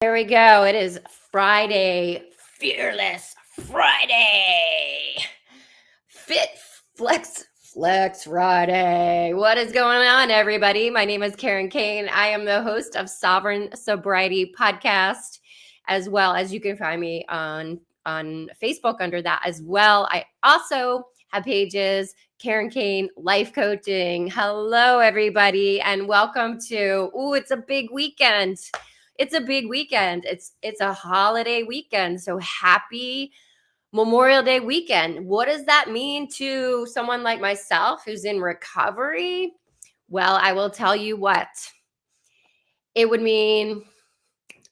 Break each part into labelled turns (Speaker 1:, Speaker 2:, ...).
Speaker 1: There we go. It is Friday, Fearless Friday. Fit Flex Friday. What is going on, everybody? My name is Karen Kane. I am the host of Sovereign Sobriety Podcast, as well as you can find me on Facebook under that as well. I also have pages, Karen Kane Life Coaching. Hello, everybody, and welcome to, it's a big weekend. It's a big weekend. It's a holiday weekend. So happy Memorial Day weekend. What does that mean to someone like myself who's in recovery? Well, I will tell you what. It would mean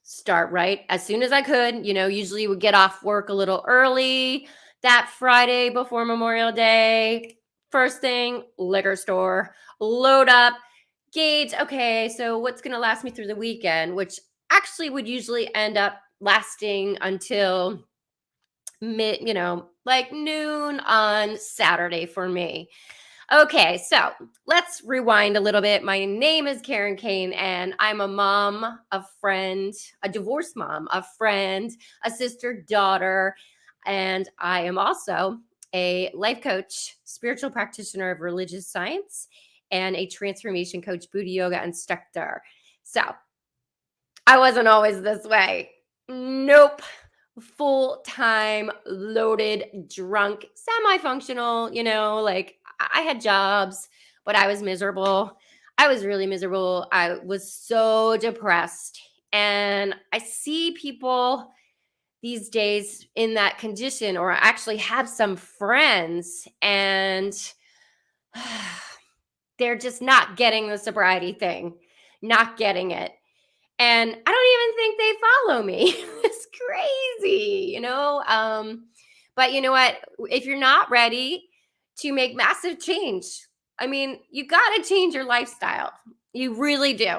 Speaker 1: start right as soon as I could. Usually would get off work a little early that Friday before Memorial Day. First thing, liquor store, load up, gauge, okay, so what's going to last me through the weekend, which actually would usually end up lasting until like noon on Saturday for me. Okay, so let's rewind a little bit. My name is Karen Kane, and I'm a mom, a friend, a divorced mom, a friend, a sister, daughter, and I am also a life coach, spiritual practitioner of religious science, and a transformation coach, Buddha yoga instructor. So I wasn't always this way. Nope. Full-time, loaded, drunk, semi-functional, like I had jobs, but I was miserable. I was really miserable. I was so depressed. And I see people these days in that condition, or I actually have some friends, and they're just not getting the sobriety thing, not getting it. And I don't even think they follow me. It's crazy, But you know what? If you're not ready to make massive change, you got to change your lifestyle. You really do.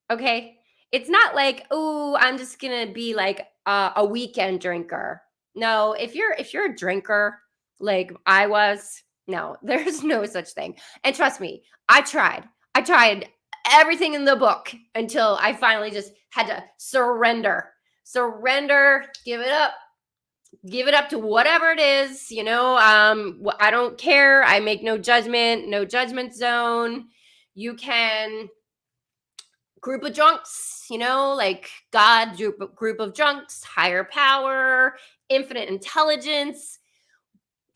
Speaker 1: Okay? It's not like, oh, I'm just going to be like a weekend drinker. No, if you're a drinker like I was, no, there's no such thing. And trust me, I tried everything in the book until I finally just had to surrender, give it up to whatever it is, I don't care. I make no judgment zone. You can group of drunks, like God, group of drunks, higher power, infinite intelligence,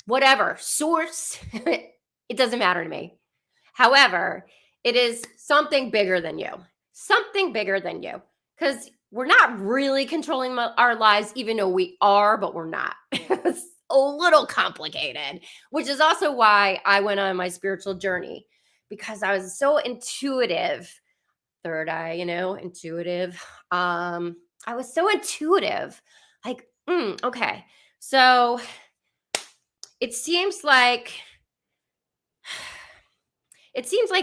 Speaker 1: whatever source, it doesn't matter to me. However, it is something bigger than you, because we're not really controlling our lives, even though we are, but we're not. It's a little complicated, which is also why I went on my spiritual journey, because I was so intuitive. Third eye, intuitive. I was so intuitive, like, okay. So it seems like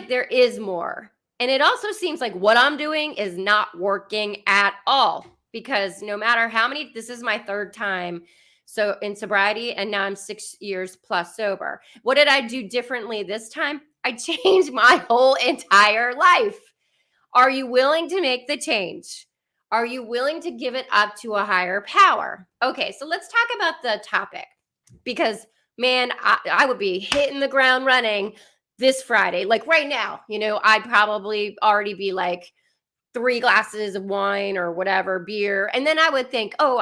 Speaker 1: there is more. And it also seems like what I'm doing is not working at all, because no matter how many, this is my third time so in sobriety, and now I'm 6 years plus sober. What did I do differently this time? I changed my whole entire life. Are you willing to make the change? Are you willing to give it up to a higher power? Okay, so let's talk about the topic, because man, I would be hitting the ground running this Friday. Like right now, I'd probably already be like 3 glasses of wine or whatever, beer. And then I would think, oh,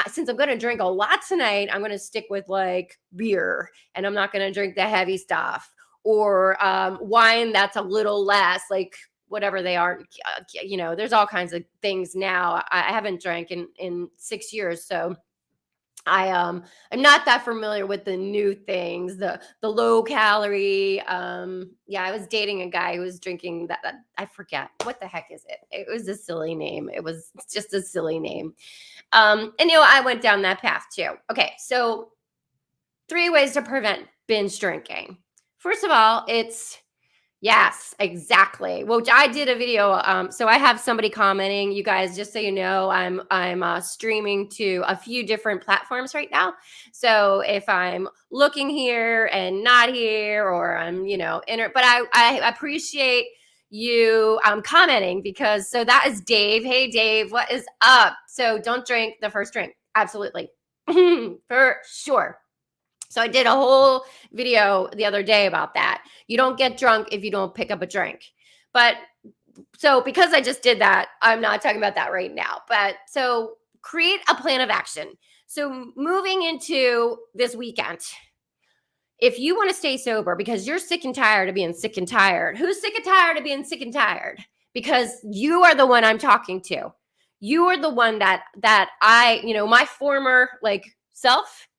Speaker 1: since I'm going to drink a lot tonight, I'm going to stick with like beer, and I'm not going to drink the heavy stuff, or wine that's a little less, like whatever they are. There's all kinds of things now. I haven't drank in 6 years. So I'm not that familiar with the new things, the low calorie. I was dating a guy who was drinking that I forget what the heck is it. It was a silly name. It was just a silly name. And I went down that path too. Okay, so 3 ways to prevent binge drinking. First of all, yes, exactly. Which I did a video. So I have somebody commenting. You guys, just so you know, I'm streaming to a few different platforms right now. So if I'm looking here and not here, or I'm, but I appreciate you commenting, because so that is Dave. Hey, Dave, what is up? So don't drink the first drink. Absolutely. For sure. So I did a whole video the other day about that. You don't get drunk if you don't pick up a drink. But so because I just did that, I'm not talking about that right now. But so create a plan of action. So moving into this weekend, if you want to stay sober because you're sick and tired of being sick and tired, who's sick and tired of being sick and tired? Because you are the one I'm talking to. You are the one that I, my former like self,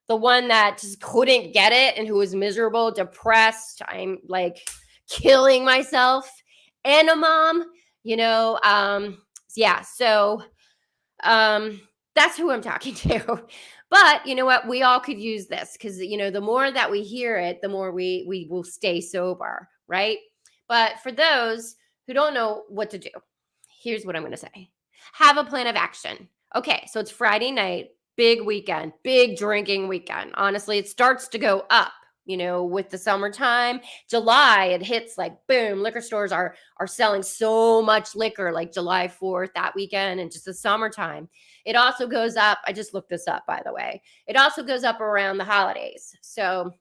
Speaker 1: the one that just couldn't get it and who was miserable, depressed. I'm like killing myself, and a mom, yeah. So that's who I'm talking to. But you know what? We all could use this because, the more that we hear it, the more we will stay sober, right? But for those who don't know what to do, here's what I'm going to say. Have a plan of action. Okay, so it's Friday night, big weekend, big drinking weekend. Honestly, it starts to go up, with the summertime. July, it hits like boom, liquor stores are selling so much liquor, like July 4th, that weekend, and just the summertime. It also goes up. I just looked this up, by the way. It also goes up around the holidays. So,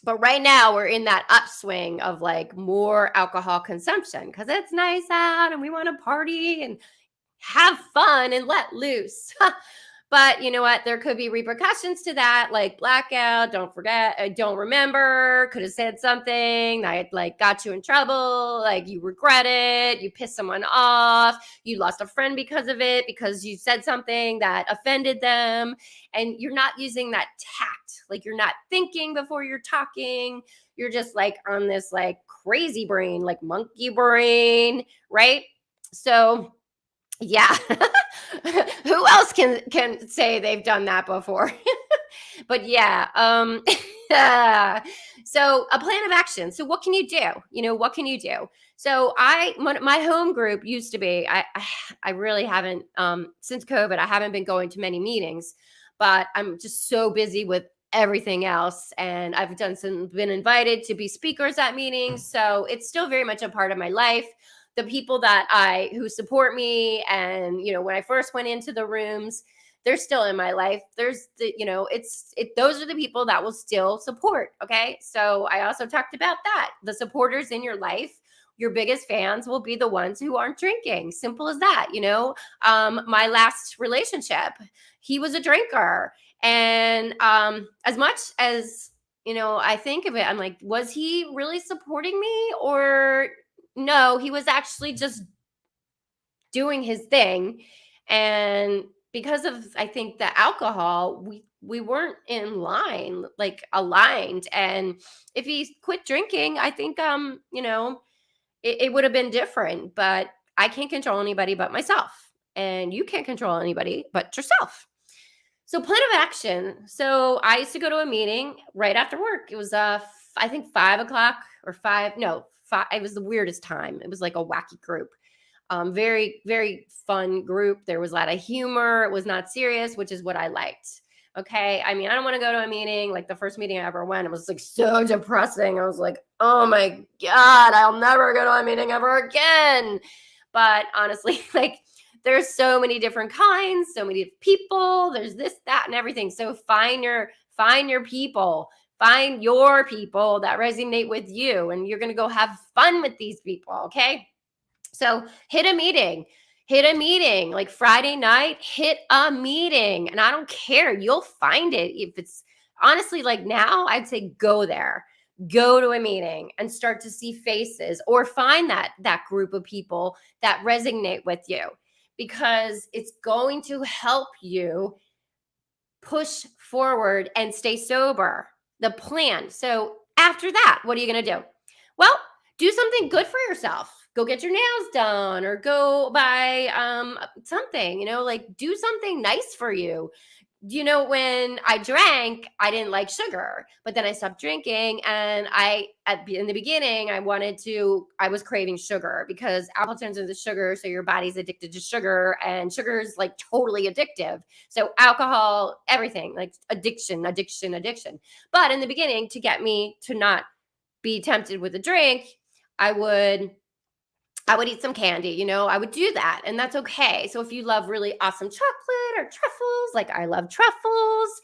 Speaker 1: but right now we're in that upswing of like more alcohol consumption because it's nice out and we want to party and have fun and let loose. But you know what? There could be repercussions to that, like blackout, don't forget, don't remember, could have said something that like got you in trouble, like you regret it, you pissed someone off, you lost a friend because of it, because you said something that offended them, and you're not using that tact. Like you're not thinking before you're talking. You're just like on this like crazy brain, like monkey brain, right? So yeah. Who else can say they've done that before? But yeah, so a plan of action. So what can you do? What can you do? So my home group used to be, I really haven't, since COVID, I haven't been going to many meetings, but I'm just so busy with everything else. And I've been invited to be speakers at meetings. So it's still very much a part of my life. The people who support me, and when I first went into the rooms, they're still in my life. There's those are the people that will still support. Okay, so I also talked about that. The supporters in your life, your biggest fans, will be the ones who aren't drinking. Simple as that. My last relationship, he was a drinker, and as much as I think of it, I'm like, was he really supporting me, or no, he was actually just doing his thing. And because of, I think, the alcohol, we weren't in line, like aligned. And if he quit drinking, I think it would have been different. But I can't control anybody but myself. And you can't control anybody but yourself. So plan of action. So I used to go to a meeting right after work. It was I think 5 o'clock or five. No, five. It was the weirdest time. It was like a wacky group. Very, very fun group. There was a lot of humor. It was not serious, which is what I liked. Okay. I mean, I don't want to go to a meeting. Like the first meeting I ever went, it was like so depressing. I was like, oh my God, I'll never go to a meeting ever again. But honestly, like there's so many different kinds, so many people. There's this, that, and everything. So find your people. Find your people that resonate with you, and you're going to go have fun with these people. Okay. So hit a meeting like Friday night, hit a meeting. And I don't care. You'll find it. If it's honestly like now, I'd say go there, go to a meeting and start to see faces, or find that group of people that resonate with you, because it's going to help you push forward and stay sober. The plan. So after that, what are you going to do? Well, do something good for yourself. Go get your nails done, or go buy something, like do something nice for you. When I drank, I didn't like sugar, but then I stopped drinking, and in the beginning, I was craving sugar because alcohol turns into sugar. So your body's addicted to sugar, and sugar is like totally addictive. So alcohol, everything, like addiction. But in the beginning, to get me to not be tempted with a drink, I would I would eat some candy, I would do that, and that's okay. So if you love really awesome chocolate or truffles, like I love truffles,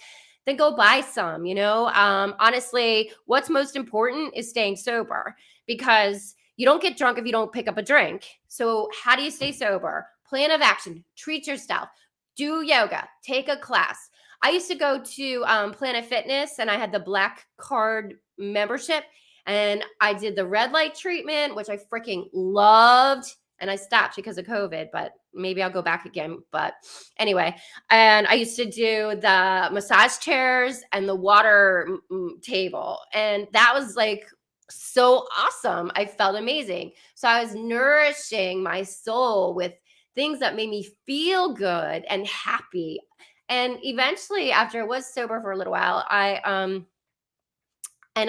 Speaker 1: then go buy some. Honestly, what's most important is staying sober, because you don't get drunk if you don't pick up a drink. So how do you stay sober? Plan of action, treat yourself, do yoga, take a class. I used to go to Planet Fitness, and I had the black card membership, and I did the red light treatment, which I freaking loved. And I stopped because of COVID, but maybe I'll go back again. But anyway, and I used to do the massage chairs and the water table. And that was like so awesome. I felt amazing. So I was nourishing my soul with things that made me feel good and happy. And eventually, after I was sober for a little while, I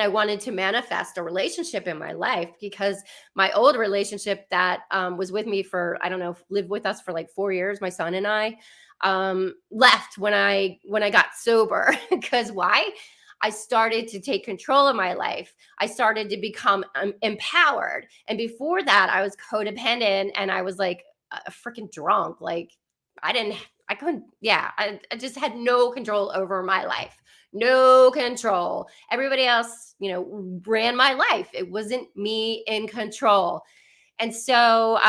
Speaker 1: wanted to manifest a relationship in my life, because my old relationship that was with me for, I don't know, lived with us for like 4 years, my son and I, left when I got sober. Because why? I started to take control of my life. I started to become empowered. And before that, I was codependent, and I was like a freaking drunk. Like I couldn't, yeah, I just had no control over my life. No control. Everybody else, ran my life. It wasn't me in control. And so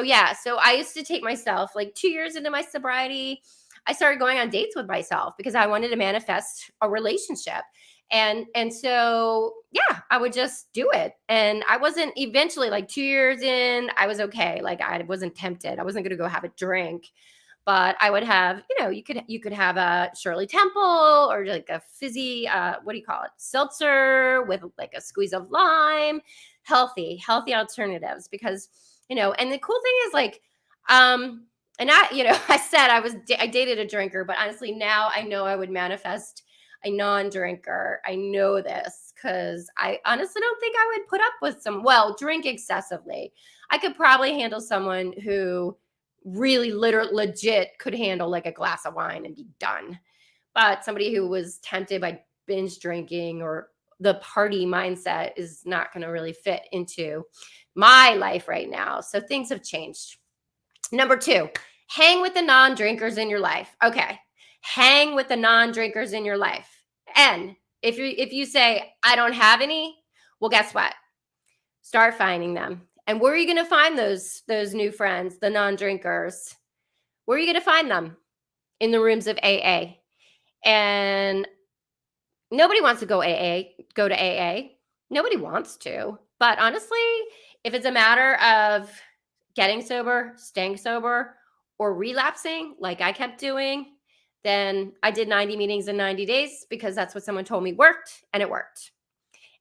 Speaker 1: yeah, so I used to take myself like 2 years into my sobriety. I started going on dates with myself because I wanted to manifest a relationship. And so yeah, I would just do it. And I wasn't, eventually, like 2 years in, I was okay. Like I wasn't tempted. I wasn't gonna go have a drink. But I would have, you could have a Shirley Temple, or like a fizzy, what do you call it? Seltzer with like a squeeze of lime. Healthy alternatives, because, and the cool thing is, like, and I said I dated a drinker, but honestly now I know I would manifest a non-drinker. I know this because I honestly don't think I would put up with drink excessively. I could probably handle someone who really legit could handle like a glass of wine and be done. But somebody who was tempted by binge drinking or the party mindset is not going to really fit into my life right now. So things have changed. Number 2, hang with the non-drinkers in your life. Okay. Hang with the non-drinkers in your life. And if you say I don't have any, well, guess what? Start finding them. And where are you going to find those new friends, the non-drinkers? Where are you going to find them? In the rooms of AA. And nobody wants to go to AA. Nobody wants to. But honestly, if it's a matter of getting sober, staying sober, or relapsing like I kept doing, then I did 90 meetings in 90 days because that's what someone told me worked, and it worked.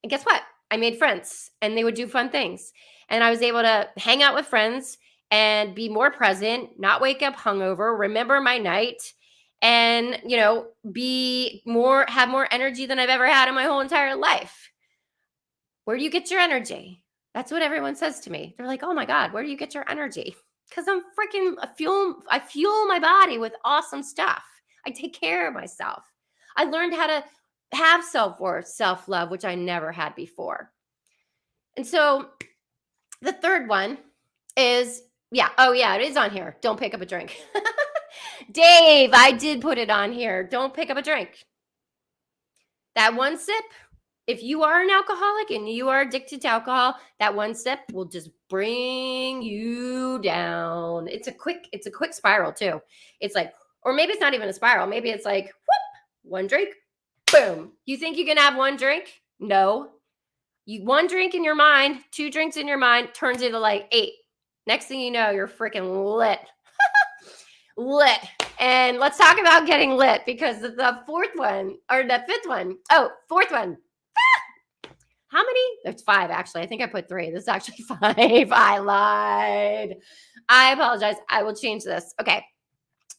Speaker 1: And guess what? I made friends, and they would do fun things. And I was able to hang out with friends and be more present, not wake up hungover, remember my night, and, have more energy than I've ever had in my whole entire life. Where do you get your energy? That's what everyone says to me. They're like, "Oh my God, where do you get your energy?" Because I fuel my body with awesome stuff. I take care of myself. I learned how to have self-worth, self-love, which I never had before. And so the third one is, yeah, oh yeah, it is on here. Don't pick up a drink. Dave, I did put it on here. Don't pick up a drink. That one sip, if you are an alcoholic and you are addicted to alcohol, that one sip will just bring you down. It's a quick spiral too. It's like, or maybe it's not even a spiral. Maybe it's like, whoop, one drink, boom. You think you can have one drink? No. One drink in your mind, 2 drinks in your mind turns into like 8. Next thing you know, you're freaking lit. Lit. And let's talk about getting lit, because the fourth one, or the fifth one. Oh, fourth one. How many? There's 5, actually. I think I put 3. This is actually 5. I lied. I apologize. I will change this. Okay.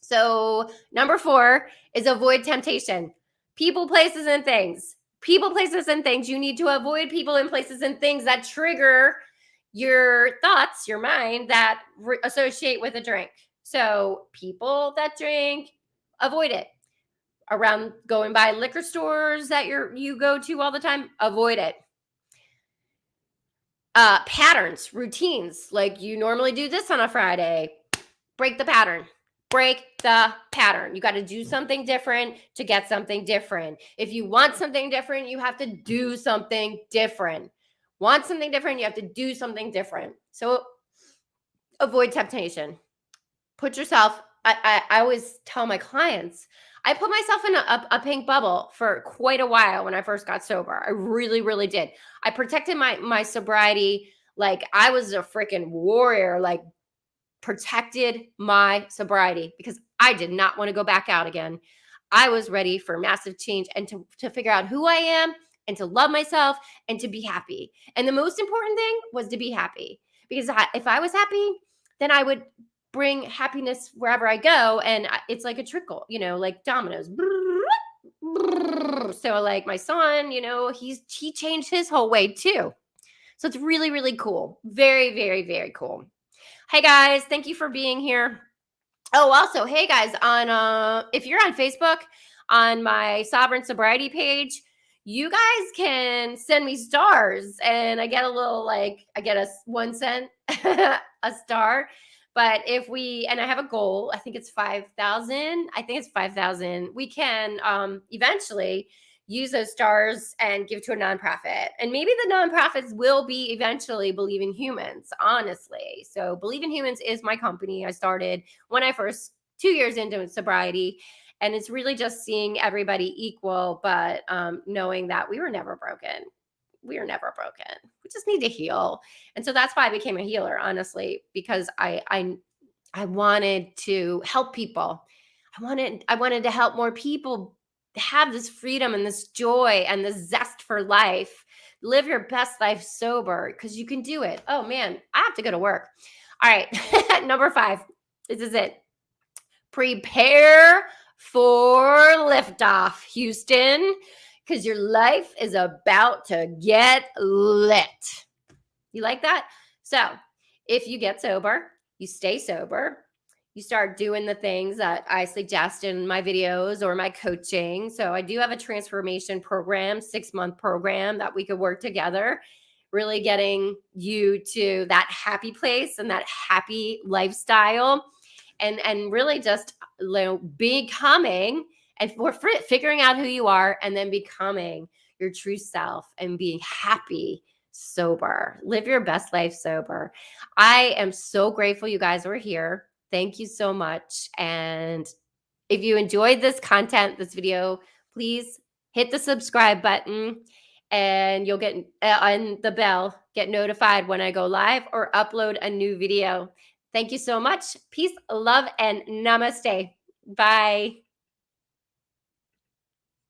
Speaker 1: So number 4 is avoid temptation. People, places, and things. People, places, and things. You need to avoid people and places and things that trigger your thoughts, your mind, that associate with a drink. So people that drink, avoid it. Around going by liquor stores that you go to all the time, avoid it. Patterns, routines. Like you normally do this on a Friday. Break the pattern. Break the pattern. You got to do something different to get something different. If you want something different, you have to do something different. Want something different, you have to do something different. So avoid temptation. Put yourself, I always tell my clients, I put myself in a pink bubble for quite a while when I first got sober. I really, really did. I protected my sobriety like I was a freaking warrior, like protected my sobriety because I did not want to go back out again. I was ready for massive change and to figure out who I am and to love myself and to be happy. And the most important thing was to be happy because if I was happy, then I would bring happiness wherever I go. And it's like a trickle, like dominoes. So like my son, he changed his whole way too. So it's really, really cool. Very, very, very cool. Hey guys, thank you for being here. Oh, also, hey guys, on if you're on Facebook on my Sovereign Sobriety page, you guys can send me stars and I get a little I get a 1 cent a star. But and I have a goal, I think it's 5,000. I think it's 5,000. We can eventually use those stars and give to a nonprofit. And maybe the nonprofits will be eventually Believe in Humans, honestly. So Believe in Humans is my company. I started when I first 2 years into sobriety. And it's really just seeing everybody equal, but knowing that we were never broken. We are never broken. We just need to heal. And so that's why I became a healer, honestly, because I wanted to help people. I wanted to help more people have this freedom and this joy and this zest for life. Live your best life sober because you can do it. Oh man, I have to go to work. All right. Number 5. This is it. Prepare for liftoff, Houston, because your life is about to get lit. You like that? So if you get sober, you stay sober, you start doing the things that I suggest in my videos or my coaching. So I do have a transformation program, 6-month program that we could work together, really getting you to that happy place and that happy lifestyle and really just becoming and figuring out who you are and then becoming your true self and being happy sober. Live your best life sober. I am so grateful you guys were here. Thank you so much. And if you enjoyed this content, this video, please hit the subscribe button and you'll get on the bell, get notified when I go live or upload a new video. Thank you so much. Peace, love, and namaste. Bye.